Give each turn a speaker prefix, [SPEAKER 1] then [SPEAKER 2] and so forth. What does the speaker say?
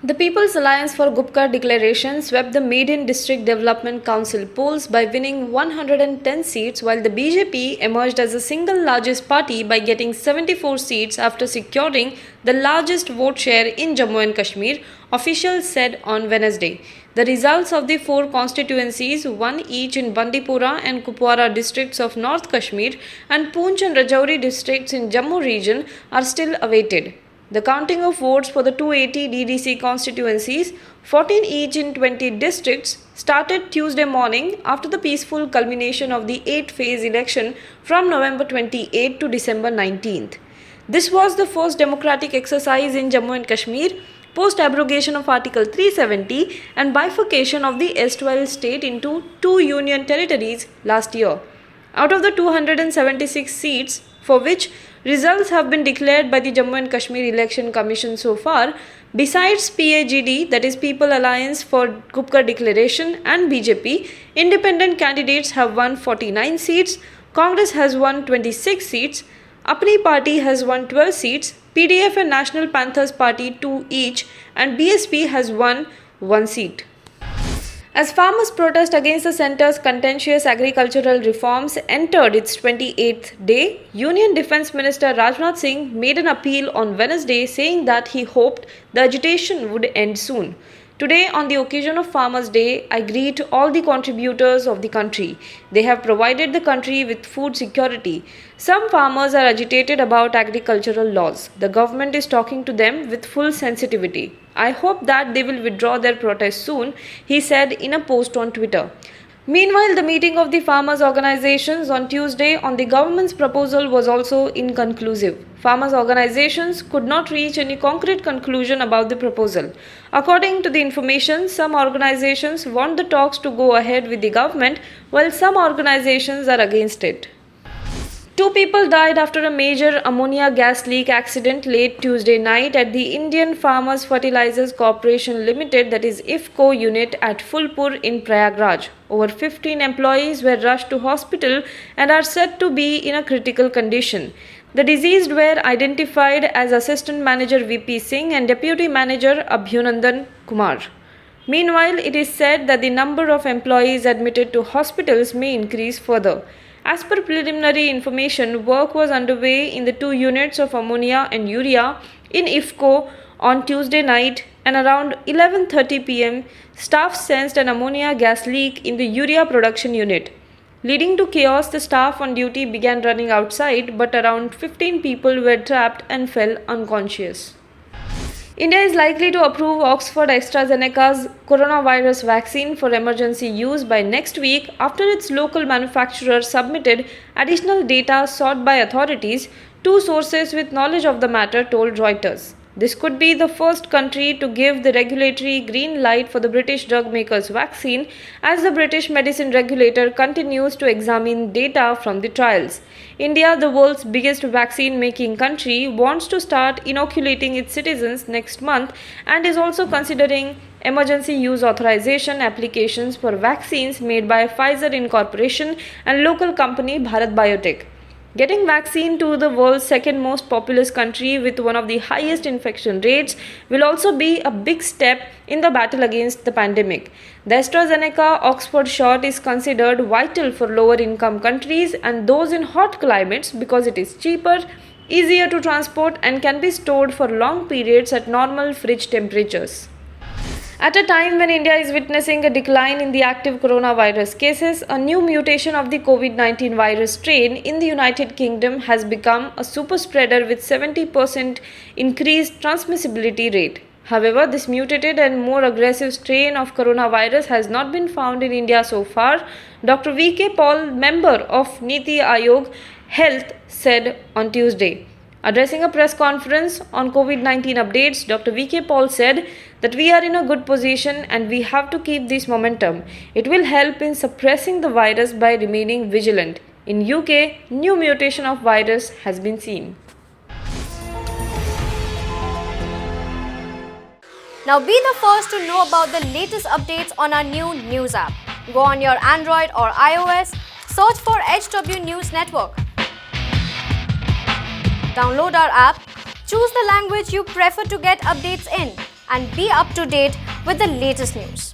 [SPEAKER 1] The People's Alliance for Gupkar Declaration swept the Median District Development Council polls by winning 110 seats, while the BJP emerged as the single largest party by getting 74 seats after securing the largest vote share in Jammu and Kashmir, officials said on Wednesday. The results of the four constituencies, one each in Bandipora and Kupwara districts of North Kashmir and Poonch and Rajouri districts in Jammu region, are still awaited. The counting of votes for the 280 DDC constituencies, 14 each in 20 districts, started Tuesday morning after the peaceful culmination of the 8-phase election from November 28 to December 19th. This was the first democratic exercise in Jammu and Kashmir post-abrogation of Article 370 and bifurcation of the erstwhile state into two union territories last year. Out of the 276 seats for which results have been declared by the Jammu and Kashmir Election Commission so far, besides PAGD, that is People Alliance for Gupkar Declaration, and BJP, independent candidates have won 49 seats, Congress has won 26 seats, Apni Party has won 12 seats, PDF and National Panthers Party 2 each, and BSP has won 1 seat. As farmers' protest against the centre's contentious agricultural reforms entered its 28th day, Union Defence Minister Rajnath Singh made an appeal on Wednesday saying that he hoped the agitation would end soon. Today, on the occasion of Farmers' Day, I greet all the contributors of the country. They have provided the country with food security. Some farmers are agitated about agricultural laws. The government is talking to them with full sensitivity. I hope that they will withdraw their protest soon, he said in a post on Twitter. Meanwhile, the meeting of the farmers' organizations on Tuesday on the government's proposal was also inconclusive. Farmers' organizations could not reach any concrete conclusion about the proposal. According to the information, some organizations want the talks to go ahead with the government, while some organizations are against it. 2 people died after a major ammonia gas leak accident late Tuesday night at the Indian Farmers Fertilizers Corporation Limited, that is IFCO unit at Phulpur in Prayagraj. Over 15 employees were rushed to hospital and are said to be in a critical condition. The deceased were identified as Assistant Manager VP Singh and Deputy Manager Abhyunandan Kumar. Meanwhile, it is said that the number of employees admitted to hospitals may increase further. As per preliminary information, work was underway in the 2 units of ammonia and urea in IFCO on Tuesday night, and around 11:30 pm, staff sensed an ammonia gas leak in the urea production unit. Leading to chaos, the staff on duty began running outside, but around 15 people were trapped and fell unconscious. India is likely to approve Oxford AstraZeneca's coronavirus vaccine for emergency use by next week after its local manufacturer submitted additional data sought by authorities, 2 sources with knowledge of the matter told Reuters. This could be the first country to give the regulatory green light for the British drug maker's vaccine, as the British medicine regulator continues to examine data from the trials. India, the world's biggest vaccine-making country, wants to start inoculating its citizens next month and is also considering emergency use authorization applications for vaccines made by Pfizer Incorporation and local company Bharat Biotech. Getting vaccine to the world's second most populous country with one of the highest infection rates will also be a big step in the battle against the pandemic. The AstraZeneca Oxford shot is considered vital for lower income countries and those in hot climates because it is cheaper, easier to transport and can be stored for long periods at normal fridge temperatures. At a time when India is witnessing a decline in the active coronavirus cases, a new mutation of the COVID-19 virus strain in the United Kingdom has become a super spreader with 70% increased transmissibility rate. However, this mutated and more aggressive strain of coronavirus has not been found in India so far, Dr. V.K. Paul, member of Niti Aayog Health, said on Tuesday. Addressing a press conference on COVID-19 updates, Dr. V.K. Paul said that we are in a good position and we have to keep this momentum. It will help in suppressing the virus by remaining vigilant. In UK, new mutation of virus has been seen.
[SPEAKER 2] Now be the first to know about the latest updates on our new news app. Go on your Android or iOS, search for HW News Network. Download our app, choose the language you prefer to get updates in, and be up to date with the latest news.